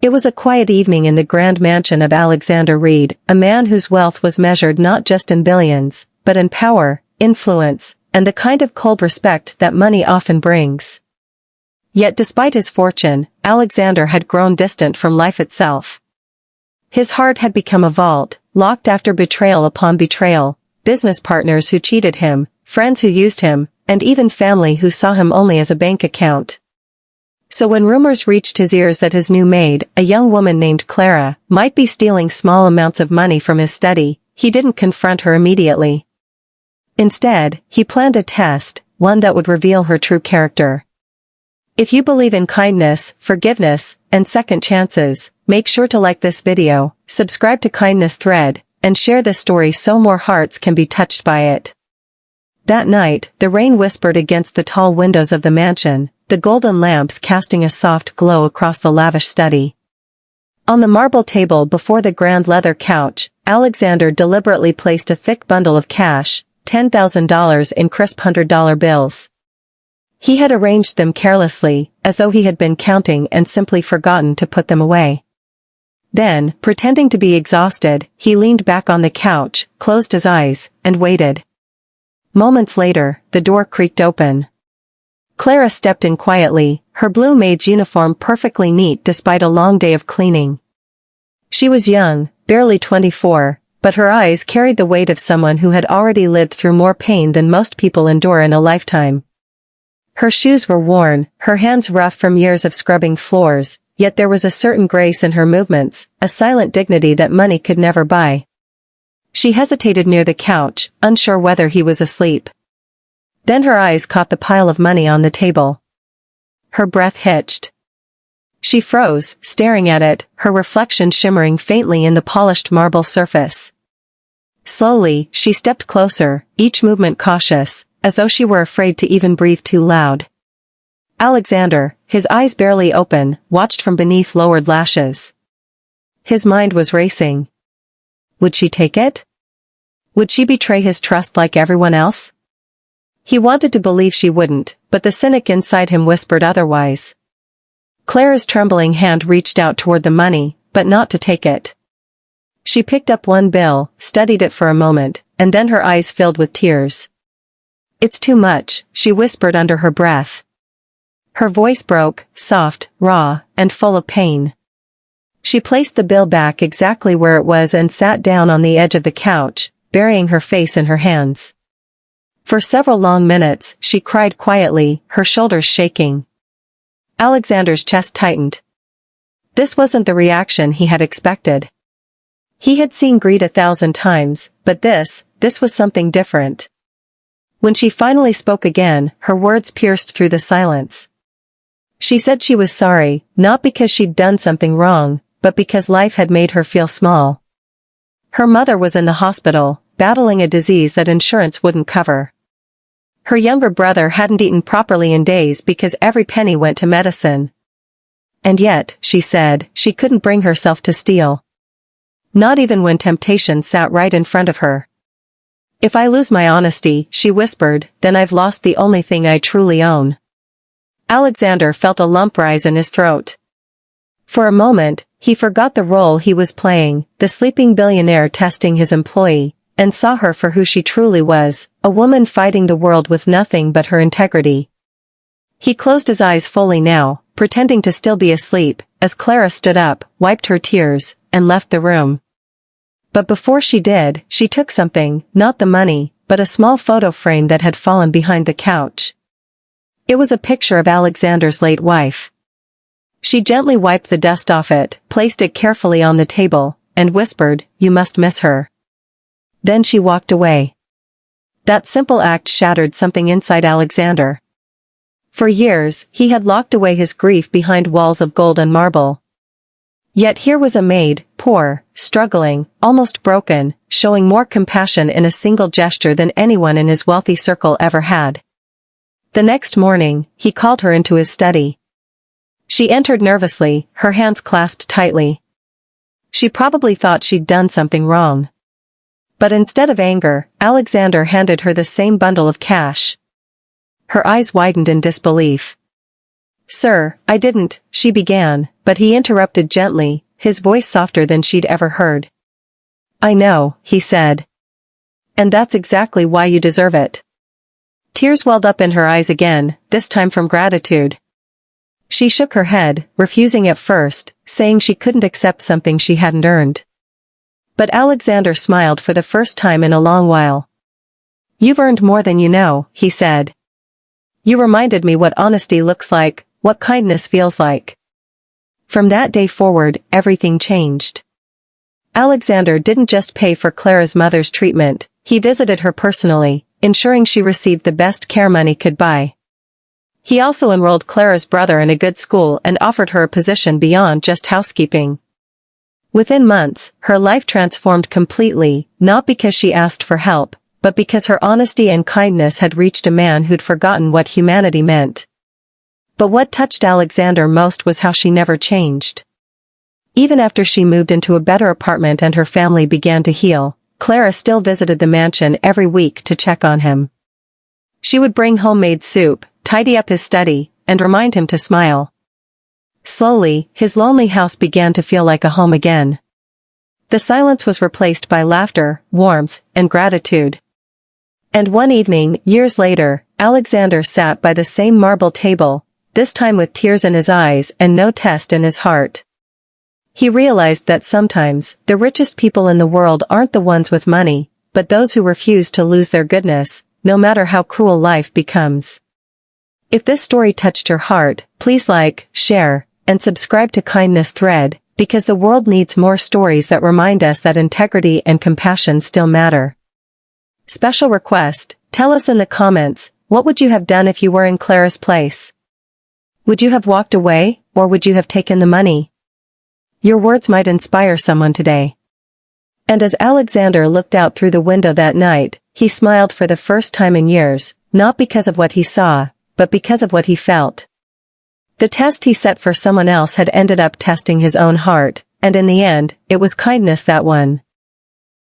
It was a quiet evening in the grand mansion of Alexander Reed, a man whose wealth was measured not just in billions, but in power, influence, and the kind of cold respect that money often brings. Yet despite his fortune, Alexander had grown distant from life itself. His heart had become a vault, locked after betrayal upon betrayal, business partners who cheated him, friends who used him, and even family who saw him only as a bank account. So when rumors reached his ears that his new maid, a young woman named Clara, might be stealing small amounts of money from his study, he didn't confront her immediately. Instead, he planned a test, one that would reveal her true character. If you believe in kindness, forgiveness, and second chances, make sure to like this video, subscribe to Kindness Thread, and share this story so more hearts can be touched by it. That night, the rain whispered against the tall windows of the mansion, the golden lamps casting a soft glow across the lavish study. On the marble table before the grand leather couch, Alexander deliberately placed a thick bundle of cash, $10,000 in crisp $100 bills. He had arranged them carelessly, as though he had been counting and simply forgotten to put them away. Then, pretending to be exhausted, he leaned back on the couch, closed his eyes, and waited. Moments later, the door creaked open. Clara stepped in quietly, her blue maid's uniform perfectly neat despite a long day of cleaning. She was young, barely 24, but her eyes carried the weight of someone who had already lived through more pain than most people endure in a lifetime. Her shoes were worn, her hands rough from years of scrubbing floors, yet there was a certain grace in her movements, a silent dignity that money could never buy. She hesitated near the couch, unsure whether he was asleep. Then her eyes caught the pile of money on the table. Her breath hitched. She froze, staring at it, her reflection shimmering faintly in the polished marble surface. Slowly, she stepped closer, each movement cautious, as though she were afraid to even breathe too loud. Alexander, his eyes barely open, watched from beneath lowered lashes. His mind was racing. Would she take it? Would she betray his trust like everyone else? He wanted to believe she wouldn't, but the cynic inside him whispered otherwise. Clara's trembling hand reached out toward the money, but not to take it. She picked up one bill, studied it for a moment, and then her eyes filled with tears. "It's too much," she whispered under her breath. Her voice broke, soft, raw, and full of pain. She placed the bill back exactly where it was and sat down on the edge of the couch, burying her face in her hands. For several long minutes, she cried quietly, her shoulders shaking. Alexander's chest tightened. This wasn't the reaction he had expected. He had seen greed 1,000 times, but this was something different. When she finally spoke again, her words pierced through the silence. She said she was sorry, not because she'd done something wrong, but because life had made her feel small. Her mother was in the hospital, battling a disease that insurance wouldn't cover. Her younger brother hadn't eaten properly in days because every penny went to medicine. And yet, she said, she couldn't bring herself to steal. Not even when temptation sat right in front of her. "If I lose my honesty," she whispered, "then I've lost the only thing I truly own." Alexander felt a lump rise in his throat. For a moment, he forgot the role he was playing, the sleeping billionaire testing his employee, and saw her for who she truly was, a woman fighting the world with nothing but her integrity. He closed his eyes fully now, pretending to still be asleep, as Clara stood up, wiped her tears, and left the room. But before she did, she took something, not the money, but a small photo frame that had fallen behind the couch. It was a picture of Alexander's late wife. She gently wiped the dust off it, placed it carefully on the table, and whispered, "You must miss her." Then she walked away. That simple act shattered something inside Alexander. For years, he had locked away his grief behind walls of gold and marble. Yet here was a maid, poor, struggling, almost broken, showing more compassion in a single gesture than anyone in his wealthy circle ever had. The next morning, he called her into his study. She entered nervously, her hands clasped tightly. She probably thought she'd done something wrong. But instead of anger, Alexander handed her the same bundle of cash. Her eyes widened in disbelief. Sir, I didn't, she began, but he interrupted gently, his voice softer than she'd ever heard. I know, he said. And that's exactly why you deserve it. Tears welled up in her eyes again, this time from gratitude. She shook her head, refusing at first, saying she couldn't accept something she hadn't earned. But Alexander smiled for the first time in a long while. You've earned more than you know, he said. You reminded me what honesty looks like, what kindness feels like. From that day forward, everything changed. Alexander didn't just pay for Clara's mother's treatment, he visited her personally, ensuring she received the best care money could buy. He also enrolled Clara's brother in a good school and offered her a position beyond just housekeeping. Within months, her life transformed completely, not because she asked for help, but because her honesty and kindness had reached a man who'd forgotten what humanity meant. But what touched Alexander most was how she never changed. Even after she moved into a better apartment and her family began to heal, Clara still visited the mansion every week to check on him. She would bring homemade soup, tidy up his study, and remind him to smile. Slowly, his lonely house began to feel like a home again. The silence was replaced by laughter, warmth, and gratitude. And one evening, years later, Alexander sat by the same marble table, this time with tears in his eyes and no test in his heart. He realized that sometimes, the richest people in the world aren't the ones with money, but those who refuse to lose their goodness, no matter how cruel life becomes. If this story touched your heart, please like, share, and subscribe to Kindness Thread, because the world needs more stories that remind us that integrity and compassion still matter. Special request, tell us in the comments, what would you have done if you were in Clara's place? Would you have walked away, or would you have taken the money? Your words might inspire someone today. And as Alexander looked out through the window that night, he smiled for the first time in years, not because of what he saw, but because of what he felt. The test he set for someone else had ended up testing his own heart, and in the end, it was kindness that won.